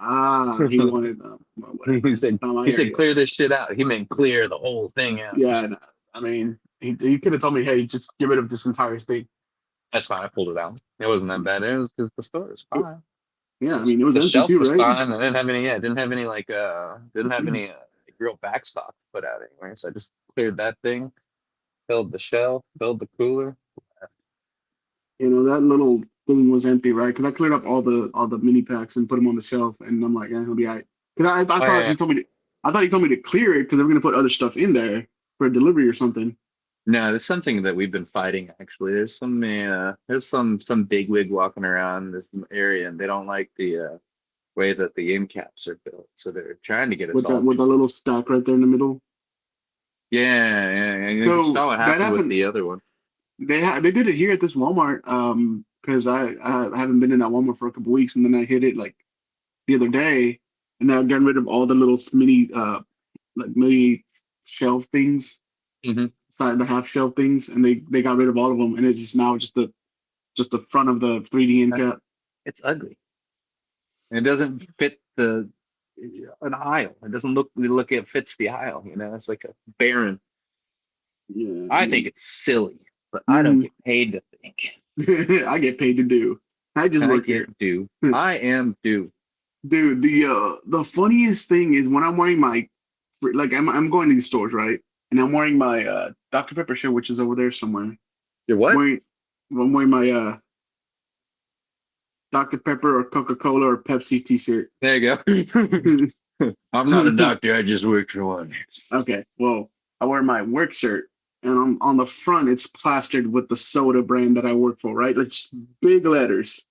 Ah, Yeah. he wanted well, He whatever. said Not my he said area. clear this shit out. He meant clear the whole thing out. Yeah, no, I mean, he could have told me, hey, just get rid of this entire thing. That's fine. I pulled it out. It wasn't that bad. It was because the store was It- fine. yeah, I mean, it was The empty shelf too, was right? fine. I didn't have any. Yeah, didn't have any like didn't have any real backstock put out anywhere. So I just cleared that thing, filled the shelf, filled the cooler. That little thing was empty, right? Because I cleared up all the mini packs and put them on the shelf, and I'm like, he'll be all right. Because I Oh thought yeah. he told me to clear it because they were gonna put other stuff in there for delivery or something. No, there's something that we've been fighting actually. There's some bigwig walking around this area, and they don't like the way that the end caps are built. So they're trying to get us With that all. with the little stack right there in the middle. Yeah, yeah, yeah. You So saw what that happened with happened. the other one. They did it here at this Walmart. Because I haven't been in that Walmart for a couple weeks, and then I hit it like the other day, and I got rid of all the little mini like mini shelf things, Hmm. side the half shelf things, and they got rid of all of them, and it's just now just the front of the 3D end cap. It's ugly. It doesn't fit the an aisle. It doesn't look it fits the aisle, you know. It's like a barren. Yeah, I I think mean, it's silly, but I don't mm, get paid to think. I get paid to do. I just I work here. get due. I am due. Dude, the funniest thing is when I'm wearing my like I'm going to these stores, right? And I'm wearing my Dr. Pepper shirt, which is over there somewhere. You're what? Wearing I'm wearing my Dr. Pepper or Coca-Cola or Pepsi t-shirt. There you go. I'm not a doctor. I just work for one. Okay, well, I wear my work shirt, and on the front it's plastered with the soda brand that I work for, right? Like just big letters.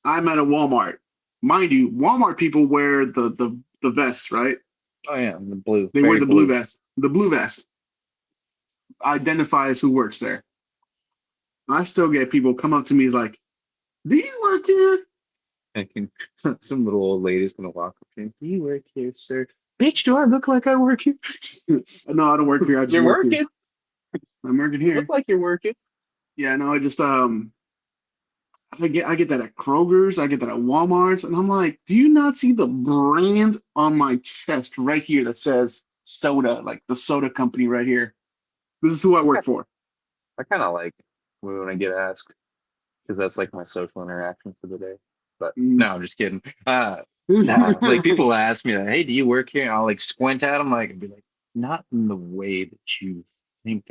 I'm at a Walmart. Mind you, Walmart people wear the vests, right? Oh yeah, the blue, They wear very the blue blue. vest. The blue vest identifies who works there. I still get people come up to me like, "Do you work here?" I can. Some little old lady's gonna walk up to me. Do you work here, sir? Bitch, do I look like I work here? No, I don't work here. I just You're work here. working. I'm working You look here. like you're working. Yeah, no, I just I get that at Kroger's, I get that at Walmart's, and I'm like, do you not see the brand on my chest right here that says soda, like the soda company right here? This is who I work for. I kind of like when I get asked because that's like my social interaction for the day. But Mm. no, I'm just kidding. Nah, like people ask me, like, "Hey, do you work here?" And I'll like squint at them, like, and be like, "Not in the way that you think."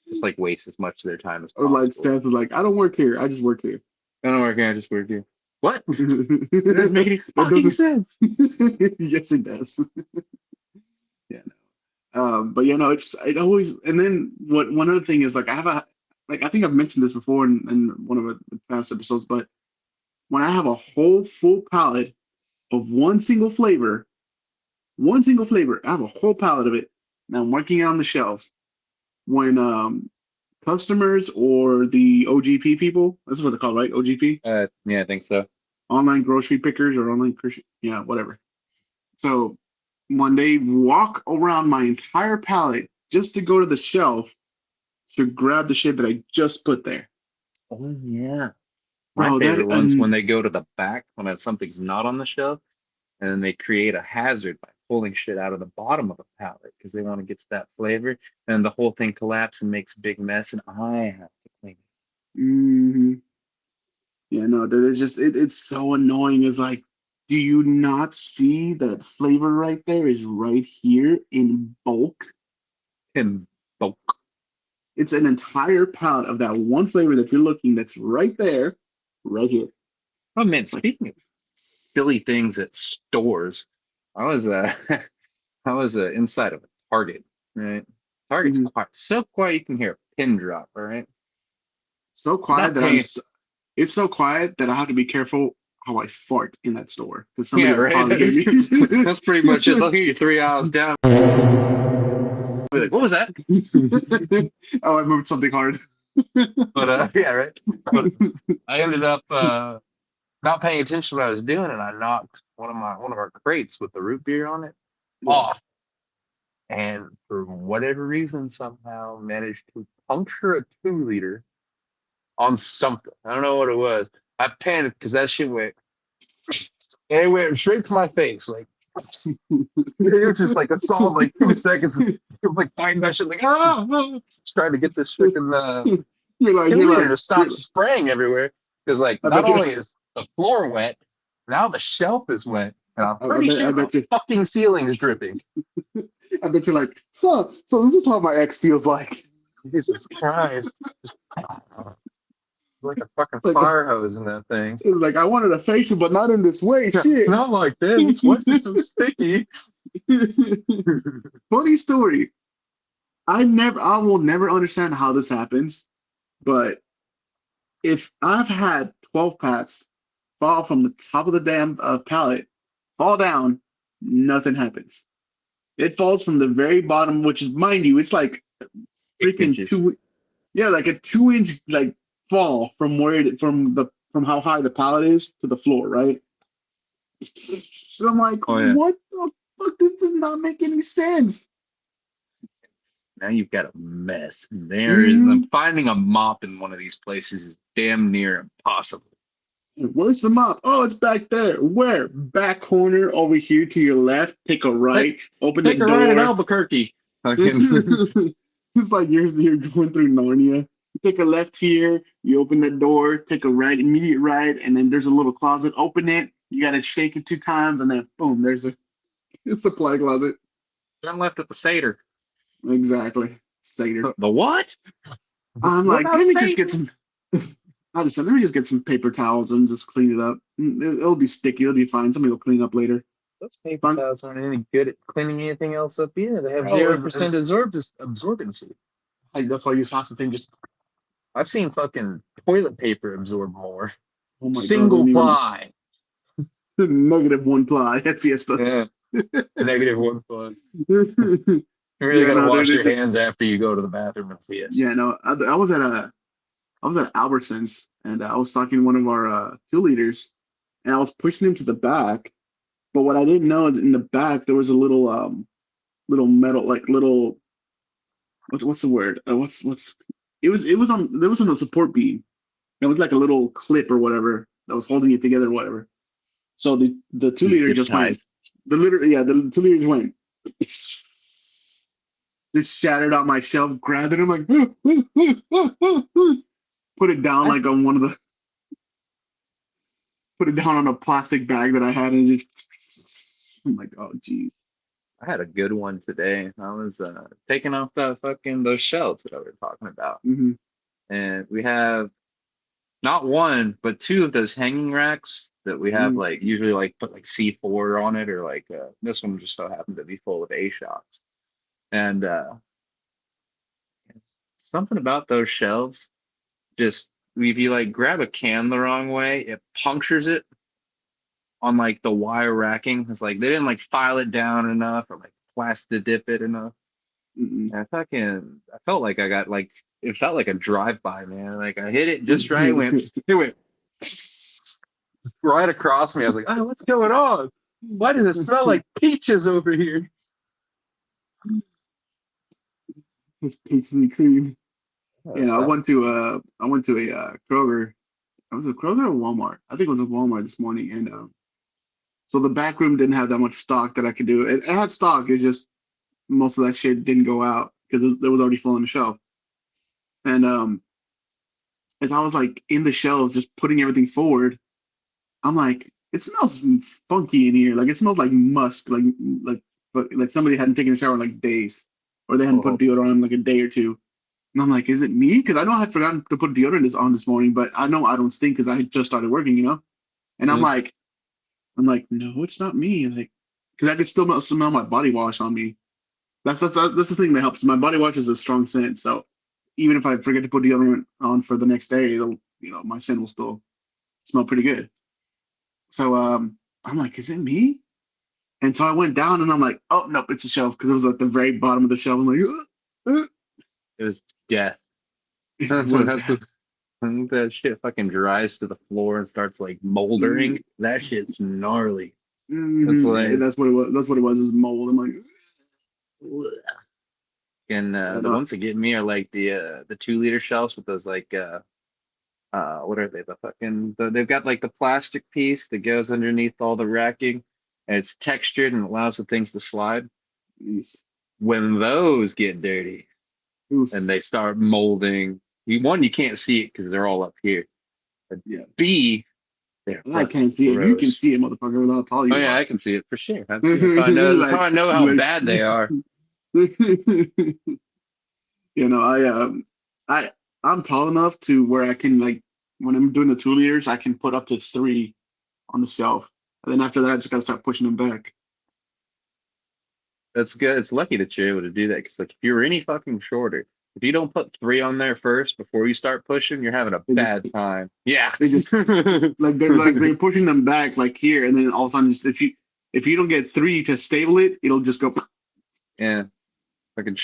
Just like waste as much of their time as Or like possible. Seth is like, I don't work here. I just work here. I don't work here. I just work here. What? It doesn't make any It fucking doesn't. sense. Yes, it does. Yeah. But it always. And then what? One other thing is like I have a like I think I've mentioned this before in one of the past episodes, but when I have a whole full palette of one single flavor, I have a whole palette of it, and I'm working it on the shelves. When customers or the OGP people, that's what they're called, right? OGP, Yeah, I think so. online grocery pickers or online grocery, yeah, whatever. So when they walk around my entire palette just to go to the shelf to grab the shit that I just put there, Oh yeah. My bro, favorite that one's when they go to the back when something's not on the shelf, and then they create a hazard by pulling shit out of the bottom of the pallet because they want to get to that flavor, and the whole thing collapses and makes a big mess, and I have to clean it. Hmm. Yeah, no, dude, it's just it's so annoying. It's like, do you not see that flavor right there is right here in bulk? In bulk. It's an entire pallet of that one flavor that you're looking that's right there, right here. Oh man, Like, speaking of silly things at stores, I was I was inside of a Target, right? Target's mhm. quiet, so quiet you can hear a pin drop, all right? So Not quiet that paying. it's so quiet that I have to be careful how I fart in that store because Yeah, somebody will right. probably hear me. That's pretty much it. They'll hear you 3 hours down. Be like, what was that? Oh, I moved something hard. But yeah, right. But I ended up not paying attention to what I was doing, and I knocked one of our crates with the root beer on it Yeah. off, and for whatever reason, somehow managed to puncture a 2 liter on something. I don't know what it was. I panicked because that shit went, and it went straight to my face. Like it was just like a solid like 2 seconds. It was like fighting that shit, like trying to get this freaking You're 2 liter like, to stop spraying everywhere. Because like I not bet you, only is the floor wet, now the shelf is wet, and I'm pretty I sure the bet you, fucking ceiling's dripping. I bet you're like, so this is how my ex feels like. Jesus Christ. Like a fucking It's like, fire hose in that thing. it's like I wanted a facial, but not in this way. Yeah, Shit. not like this. Why is it so sticky? Funny story. I will never understand how this happens, but if I've had 12 packs fall from the top of the damn pallet, fall down, nothing happens. It falls from the very bottom, which is, mind you, it's like Six freaking inches. two, yeah, like a 2 inch like fall from from how high the pallet is to the floor, right? So I'm like, Oh yeah. what the fuck? This does not make any sense. Now you've got a mess. There is Hmm. finding a mop in one of these places is damn near impossible. Where's the mop? Oh, it's back there. Where? Back corner over here to your left. Take a Take, right. Open the take a ride in door. Albuquerque. Fucking It's like you're going through Narnia. You take a left here. You open the door. Take a right, immediate right, and then there's a little closet. Open it. You gotta shake it 2 times, and then boom, there's a supply closet. turn left at the Seder. Exactly. Seder. The what? I'm What like, about let me just get Satan? some. I just said, let me just get some paper towels and just clean it up. It'll be sticky. It'll be fine. Somebody will clean up later. Those paper Fun. towels aren't any good at cleaning anything else up either. They have Oh, 0% absorbency. that's why I use half the thing. Just I've seen fucking toilet paper absorb more. oh my god, I Single don't even ply. -1 ply at Fiestas. Yeah, -1 ply. You really Yeah, got to no, dude, wash it your just hands after you go to the bathroom at Fiesta. yeah, no. I was at Albertsons and I was talking to one of our 2 liters and I was pushing him to the back. But what I didn't know is in the back there was a little metal like little what's the word? What's it was on there was on a support beam. It was like a little clip or whatever that was holding it together or whatever. So the 2 liter Zip just went. ties. The 2 liters went. Just shattered out my shelf, grabbed it. I'm like, put it down I, like on one of the, put it down on a plastic bag that I had, and just, I'm like, oh, geez. I had a good one today. I was taking off that fucking those shelves that I was talking about. Hmm. And we have not one, but two of those hanging racks that we have Hmm. like usually like put like C4 on it or like this one just so happened to be full of A shocks. And something about those shelves, just if you like grab a can the wrong way, it punctures it on like the wire racking. It's like they didn't like file it down enough or like plastic dip it enough. Mm-mm. And I felt like I got like it felt like a drive by, man. Like I hit it just right, it went Right across me. I was like, oh, what's going on? Why does it smell like peaches over here? It's peaches and cream. Yeah, So, I went to a Kroger. I was at Kroger or Walmart. I think it was a Walmart this morning, and so the back room didn't have that much stock that I could do. It had stock. It's just most of that shit didn't go out because it was already full on the shelf. And as I was like in the shelves, just putting everything forward, I'm like, it smells funky in here. Like it smells like musk, like somebody hadn't taken a shower in like days, or they hadn't put Oh, deodorant on in like a day or two. And I'm like, is it me? Because I know I had forgotten to put deodorant on this morning, but I know I don't stink because I had just started working, you know. And mm, I'm like, no, it's not me. Like, because I could still smell my body wash on me. That's the thing that helps. My body wash is a strong scent, so even if I forget to put deodorant on for the next day, it'll my scent will still smell pretty good. So I'm like, is it me? And so I went down and I'm like, oh nope, it's a shelf because it was at the very bottom of the shelf. I'm like, it was death. it That's what was that's what that. when that shit fucking dries to the floor and starts like moldering. That shit's gnarly. That's Yeah, like that's what it was. That's what it was. It was mold. I'm like, and yeah, the no, ones that get me are like the 2 liter shelves with those like what are they? They've got like the plastic piece that goes underneath all the racking and it's textured and allows the things to slide. it's, When those get dirty it and was, they start molding, you can't see it because they're all up here. But yeah. B, they're I fucking can't see it. You can gross. see it, motherfucker, with how tall Oh you yeah, are. I can see it for sure. That's how I know. That's how Like, I know how like, bad they are. I I I'm tall enough to where I can like when I'm doing the 2 liters, I can put up to three on the shelf, and then after that, I just gotta start pushing them back. That's good. It's lucky that you're able to do that because like if you're any fucking shorter, if you don't put 3 on there first before you start pushing, you're having a They just bad time. Yeah. they just like they're pushing them back like here, and then all of a sudden, just, if you don't get three to stable it, it'll just go Yeah. Fucking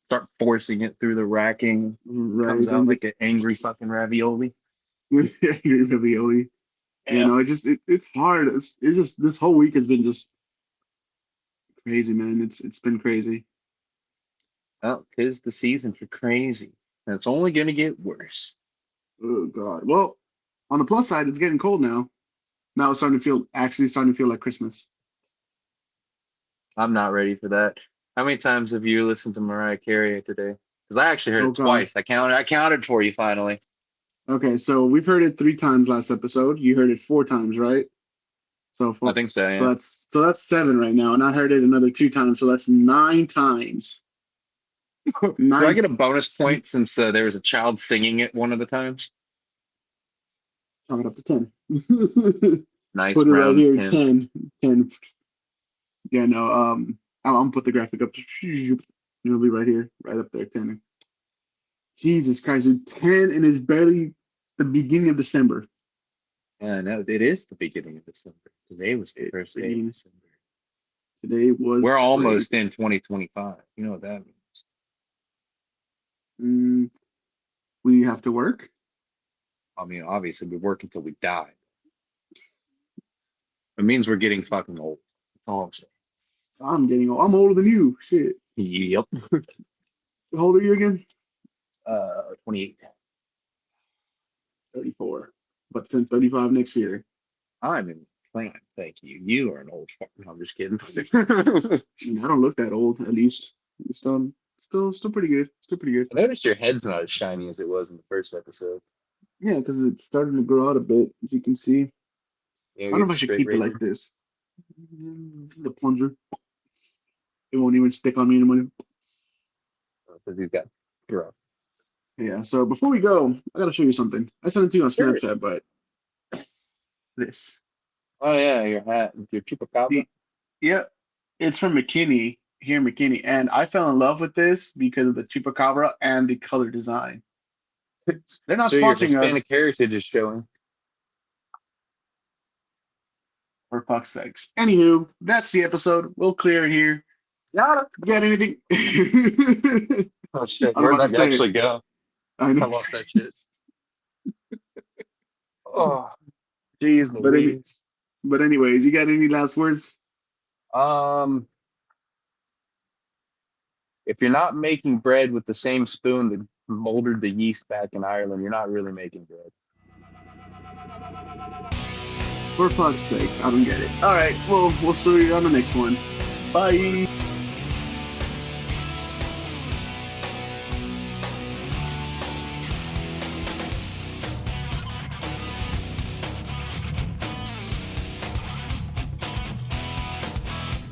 start forcing it through the racking. Comes right, out and like just an angry fucking ravioli. ravioli. You Yeah. know, it's hard. It's just this whole week has been just crazy, man. It's been crazy. Well, 'tis the season for crazy. And it's only gonna get worse. Oh God. Well, on the plus side, it's getting cold now. Now it's starting to feel like Christmas. I'm not ready for that. How many times have you listened to Mariah Carey today? Because I actually heard Oh it God. twice. I counted for you finally. Okay, so we've heard it 3 times last episode. You heard it 4 times, right? So I four. think so, So yeah. that's seven right now, and I heard it another 2 times. So that's 9 times. Do I Nine. get a bonus point since there was a child singing it one of the times? Chalk it up to 10. Nice Put it right round here, 10. 10. 10. Yeah, no. I'm gonna put the graphic up. It'll be right here, right up there, 10. Jesus Christ, dude, 10, and it's barely the beginning of December. Yeah, no, it is the beginning of December. Today was the It's first day of beginning. December. Today was We're almost crazy. in 2025. You know what that means. Mm, we have to work. I mean, obviously, we work until we die. It means we're getting fucking old. That's all I'm saying. I'm getting old. I'm older than you. Shit. Yep. How old are you again? 28. 34. But turn 35 next year. I'm in plan. Thank you. You are an old fuck. No, I'm just kidding. I don't look that old, at least. It's still pretty good. Still pretty good. I noticed your head's not as shiny as it was in the first episode. Yeah, because it's starting to grow out a bit, as you can see. I You know, don't get know the if I should straight keep it like razor. this. The plunger. It won't even stick on me anymore. Because he's got rough. Yeah, so before we go, I gotta show you something. I sent it to you on Sure. Snapchat, but this. Oh yeah, your hat with your chupacabra. The yeah, it's from McKinney, here in McKinney, and I fell in love with this because of the chupacabra and the color design. They're not So your sponsoring us, Hispanic heritage is showing. for fuck's sakes. Anywho, that's the episode. We'll clear it here. Yeah. Got anything? I Oh shit, was where'd about to that say it. actually go? I I know. lost that shit. Oh, jeez But any, Louise. but anyways, you got any last words? Um, if you're not making bread with the same spoon that molded the yeast back in Ireland, you're not really making bread. For fuck's sakes, I don't get it. All right, well, we'll see you on the next one. Bye.